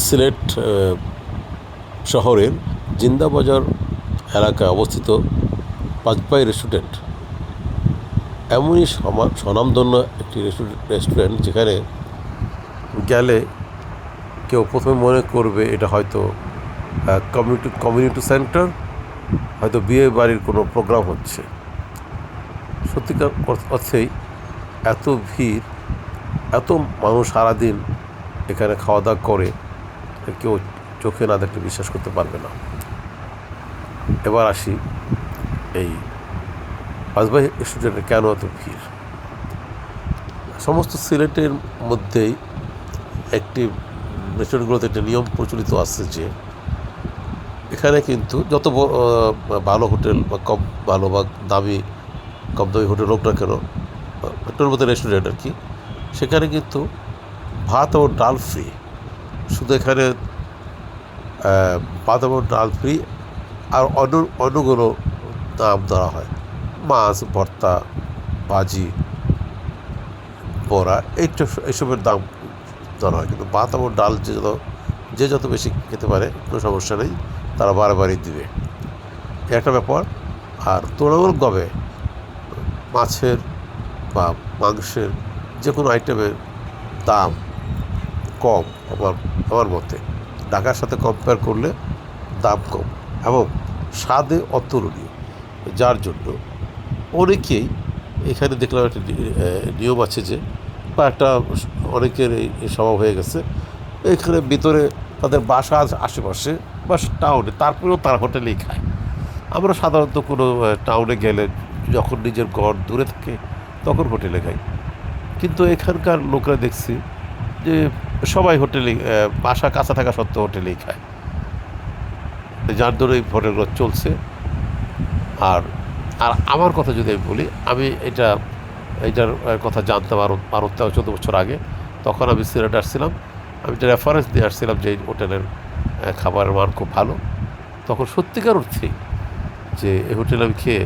সিলেট শহরের জিন্দাবাজার এলাকায় অবস্থিত পাঁচপাই রেস্টুরেন্ট এমনই স্বনামধন্য একটি রেস্টুরেন্ট যেখানে গেলে কেউ প্রথমে মনে করবে এটা হয়তো কমিউনিটি সেন্টার, হয়তো বিয়ে বাড়ির কোনো প্রোগ্রাম হচ্ছে। সত্যিকার অর্থেই এত ভিড়, এত মানুষ সারাদিন এখানে খাওয়া দাওয়া করে, কেউ চোখে না দেখলে বিশ্বাস করতে পারবে না। এবার আসি এই পাঁচভাই রেস্টুরেন্টে কেন এত ভিড়। সমস্ত সিলেটের মধ্যেই একটি রেস্টুরেন্টগুলোতে একটা নিয়ম প্রচলিত আছে যে এখানে কিন্তু যত ভালো হোটেল বা কম ভালো বা কম দামি হোটেল হোক না কেন, হোটেলের মধ্যে রেস্টুরেন্ট আর কি, সেখানে কিন্তু ভাত ও ডাল ফ্রি। শুধু এখানে ভাত এবং ডাল ফ্রি, আর অন্যগুলো দাম ধরা হয়, মাছ ভর্তা, ভাজি, বড়া, এইসবের দাম ধরা হয়। কিন্তু ভাত এবং ডাল যে যত বেশি খেতে পারে কোনো সমস্যা নেই, তারা বারবারই দিবে, একটা ব্যাপার। আর তুলনামূলকভাবে মাছের বা মাংসের যে কোনো আইটেমের দাম কম। আমার মতে ঢাকার সাথে কম্পেয়ার করলে দাম কম এবং স্বাদে অতুলনীয়, যার জন্য অনেকেই এখানে দেখলাম একটা নিয়ম আছে যে, বা একটা অনেকের এই স্বভাব হয়ে গেছে, এখানে ভিতরে তাদের বাসা আশেপাশে বা টাউনে, তারপরেও তারা হোটেলেই খায়। আমরা সাধারণত কোনো টাউনে গেলে যখন নিজের ঘর দূরে থাকে তখন হোটেলে খাই, কিন্তু এখানকার লোকরা দেখছি যে সবাই হোটেলেই, বাসা কাছে থাকা সত্ত্বেও হোটেলেই খায়, যার দরে এই হোটেলগুলো চলছে। আর আমার কথা যদি আমি বলি, আমি এইটার কথা জানতাম আরও 13-14 বছর আগে। তখন আমি সিলেটে আসছিলাম, আমি একটা রেফারেন্স দিয়ে আসছিলাম যে এই হোটেলের খাবারের মান খুব ভালো। তখন সত্যিকার অর্থেই যে এই হোটেলে আমি খেয়ে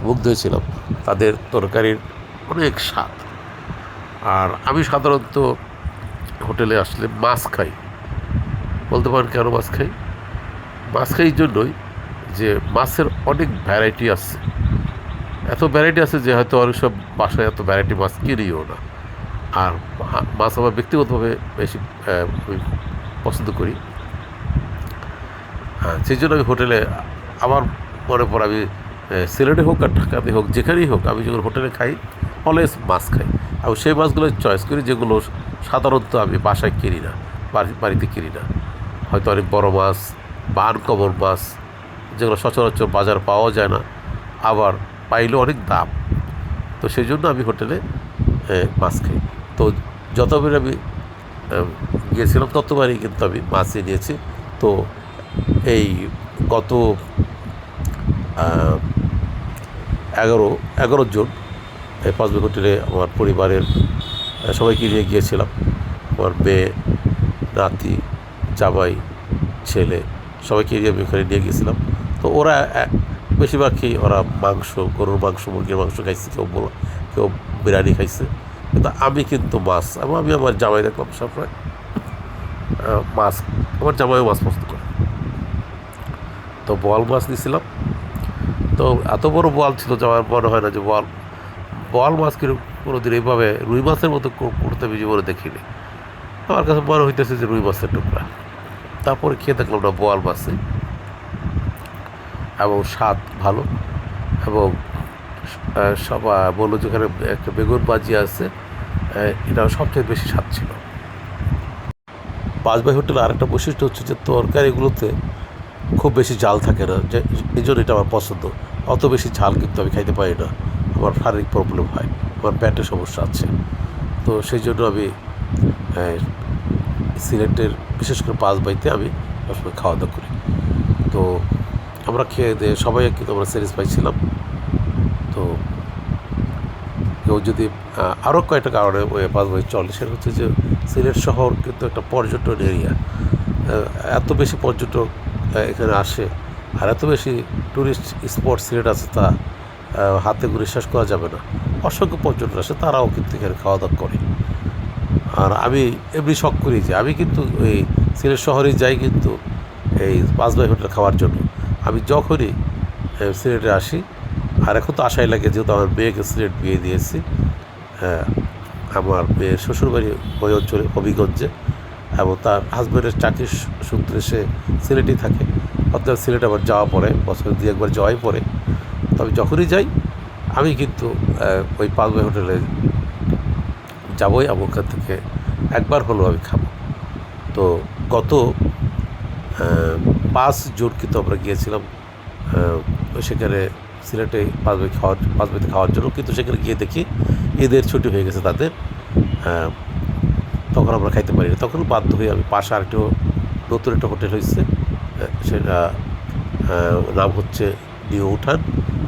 মুগ্ধ হয়েছিলাম, তাদের তরকারির অনেক স্বাদ। আর আমি সাধারণত হোটেলে আসলে মাছ খাই। বলতে পারেন কেন মাছ খাই? মাছ খাই এই জন্যই যে মাছের অনেক ভ্যারাইটি আছে, এত ভ্যারাইটি আছে যে হয়তো অনেক সব বাসায় এত ভ্যারাইটি মাছ কিনিও না। আর মাছ আমার ব্যক্তিগতভাবে বেশি পছন্দ করি, সেই জন্য আমি হোটেলে, আমার মনে পড়ে আমি সিলেটে হোক আর ঢাকাতে হোক, যেখানেই হোক, আমি যখন হোটেলে খাই অলওয়েজ মাছ খাই। এবং সেই মাছগুলো চয়েস করি যেগুলো সাধারণত আমি বাসায় কিনি না, বাড়িতে কিনি না। হয়তো অনেক বড় মাছ বা আনকমন মাছ, যেগুলো সচরাচর বাজার পাওয়া যায় না, আবার পাইলেও অনেক দাম। তো সেই জন্য আমি হোটেলে মাছ খাই। তো যতবার আমি গিয়েছিলাম ততবারই কিন্তু আমি মাছই নিয়েছি। তো এই গত 11 জন এই পাঁচবে হোটেলে আমার পরিবারের সবাইকে নিয়ে গিয়েছিলাম। আমার মেয়ে, নাতি, জামাই, ছেলে, সবাইকে নিয়ে আমি ওখানে নিয়ে গিয়েছিলাম। তো ওরা বেশিরভাগই ওরা মাংস, গরুর মাংস, মুরগির মাংস খাইছে, কেউ বিরিয়ানি খাইছে, কিন্তু আমি কিন্তু মাছ, এবং আমি আমার জামাই দেখলাম সবসময় মাছ, আমার জামাইও মাছ পছন্দ করে। তো বোয়াল মাছ নিয়েছিলাম। তো এত বড় বোয়াল ছিল যে আমার মনে হয় না যে বোয়াল মাছ কিরকম কোনোদিন এইভাবে রুই মাছের মতো করতে আমি জীবনে দেখিনি। আমার কাছে মনে হইতেছে যে রুই মাছের টুকরা। তারপরে খেয়ে দেখলাম না, বোয়াল মাছে, এবং স্বাদ ভালো। এবং সবাই বললো যেখানে একটা বেগুন ভাজি আছে, এটা সবচেয়ে বেশি স্বাদ ছিল। পাঁচভাই হোটেলে আরেকটা বৈশিষ্ট্য হচ্ছে যে তরকারিগুলোতে খুব বেশি ঝাল থাকে না, যে এই জন্য এটা আমার পছন্দ। অত বেশি ঝাল কিন্তু আমি খাইতে পারি না, আমার শারীরিক প্রবলেম হয়, আমার পেটের সমস্যা আছে। তো সেই জন্য আমি সিলেটের বিশেষ করে পাঁচভাইতে আমি সবসময় খাওয়া দাওয়া করি। তো আমরা খেয়ে দিয়ে সবাই কিন্তু আমরা স্যাটিসফাই ছিলাম। তো কেউ যদি আরও কয়েকটা কারণে পাঁচভাই চলে, সেটা হচ্ছে যে সিলেট শহর কিন্তু একটা পর্যটন এরিয়া, এত বেশি পর্যটক এখানে আসে, আর এত বেশি ট্যুরিস্ট স্পট সিলেট আছে, তা হাতে গুণে শেষ করা যাবে না। অসংখ্য পর্যটক আসে, তারাও কিন্তু এখানে খাওয়া দাওয়া করে। আর আমি এমনি শখ করি যে আমি কিন্তু এই সিলেট শহরেই যাই কিন্তু এই পাঁচবাই হোটেল খাওয়ার জন্য। আমি যখনই সিলেটে আসি, আর এখন তো আশাই লাগে যেহেতু আমার মেয়েকে সিলেট বিয়ে দিয়েছি। হ্যাঁ, আমার মেয়ের শ্বশুরবাড়ি ওই অঞ্চলে হবিগঞ্জে, এবং তার হাজব্যান্ডের চাকরির সূত্রে সে সিলেটেই থাকে। অর্থাৎ সিলেট আবার যাওয়া পড়ে, বছরে 2-1বার যাওয়াই পড়ে। তবে যখনই যাই আমি কিন্তু ওই পাঁচবাই হোটেলে যাবই, এবং ওখান থেকে একবার হলেও আমি খাবো। তো গত 5 জুন কিন্তু আমরা গিয়েছিলাম সেখানে সিলেটে পাঁচবাইতে খাওয়ার জন্য। কিন্তু সেখানে গিয়ে দেখি ঈদের ছুটি হয়ে গেছে তাদের, তখন আমরা খাইতে পারি না। তখন বাধ্য হয়ে আমি পাশে আরেকটু নতুন একটা হোটেল হয়েছে, সেটা নাম হচ্ছে নিউ উঠান,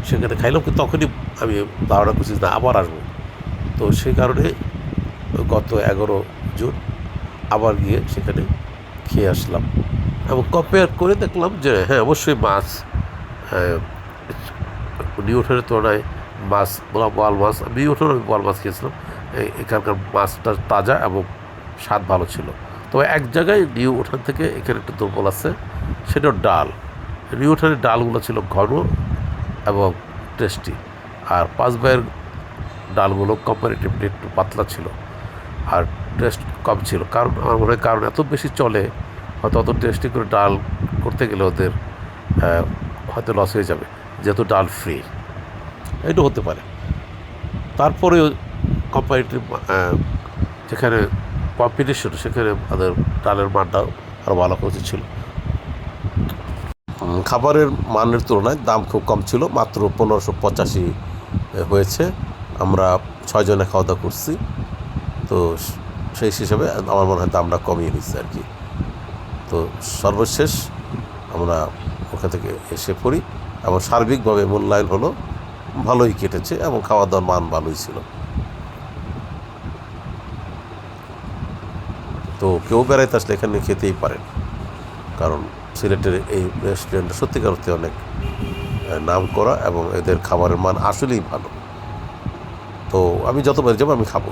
সেখানে খাইলাম। কিন্তু তখনই আমি ধারণা করছি না আবার আসবো। তো সেই কারণে গত 11 জুন আবার গিয়ে সেখানে খেয়ে আসলাম, এবং কম্পেয়ার করে দেখলাম যে হ্যাঁ অবশ্যই মাছ নিউ উঠানের তুলনায় মাছ বোয়াল মাছ, নিউ উঠানে আমি বোয়াল মাছ খেয়েছিলাম, এখানকার মাছটা তাজা এবং স্বাদ ভালো ছিল। তবে এক জায়গায় নিউ উঠান থেকে এখানে একটু দুর্বল আছে, সেটাও ডাল। নিউ উঠানের ডালগুলো ছিল ঘন এবং টেস্টি, আর পাঁচবাইয়ের ডালগুলো কম্পারেটিভলি একটু পাতলা ছিল আর টেস্ট কম ছিল। কারণ আমার মনে হয় কারণ এত বেশি চলে, হয়তো অত টেস্টি করে ডাল করতে গেলে ওদের হয়তো লস হয়ে যাবে, যেহেতু ডাল ফ্রি, এটা হতে পারে। তারপরেও কম্পারেটিভ যেখানে কম্পিটিশন, সেখানে আমাদের ডালের মানটাও আরও ভালো কিছু ছিল। খাবারের মানের তুলনায় দাম খুব কম ছিল, মাত্র 1585 হয়েছে। আমরা 6 জনে খাওয়া দাওয়া করছি, তো সেই হিসেবে আমার মনে হয় দামটা কমিয়ে নিচ্ছে আর কি। তো সর্বশেষ আমরা ওখান থেকে এসে পড়ি, এবং সার্বিকভাবে মূল্যায়ন হলো ভালোই কেটেছে, এবং খাওয়া দাওয়ার মান ভালোই ছিল। তো কেউ বেড়াইতে আসলে এখানে খেতেই পারেন, কারণ সিলেটের এই রেস্টুরেন্টটা সত্যিকার অর্থে অনেক নাম করা, এবং এদের খাবারের মান আসলেই ভালো। তো আমি যতবার যাবো আমি খাবো।